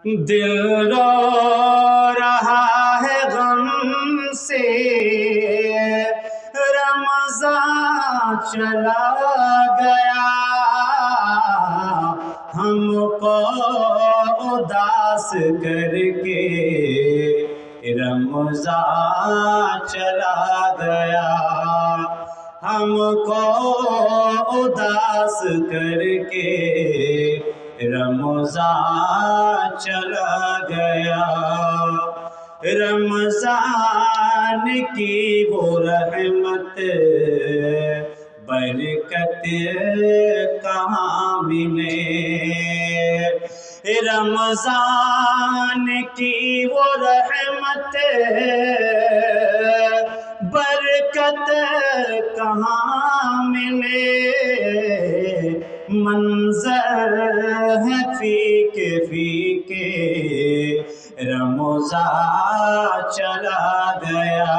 دل رو رہا ہے غم سے، رمضان چلا گیا، ہم کو اداس کر کے رمضان چلا گیا، ہم کو اداس کر کے رمضان چلا گیا۔ رمضان کی وہ رحمت برکت کہاں ملے، رمضان کی وہ رحمت برکت کہاں ملے، منظر ہے فیکے فیکے رمضان چلا گیا۔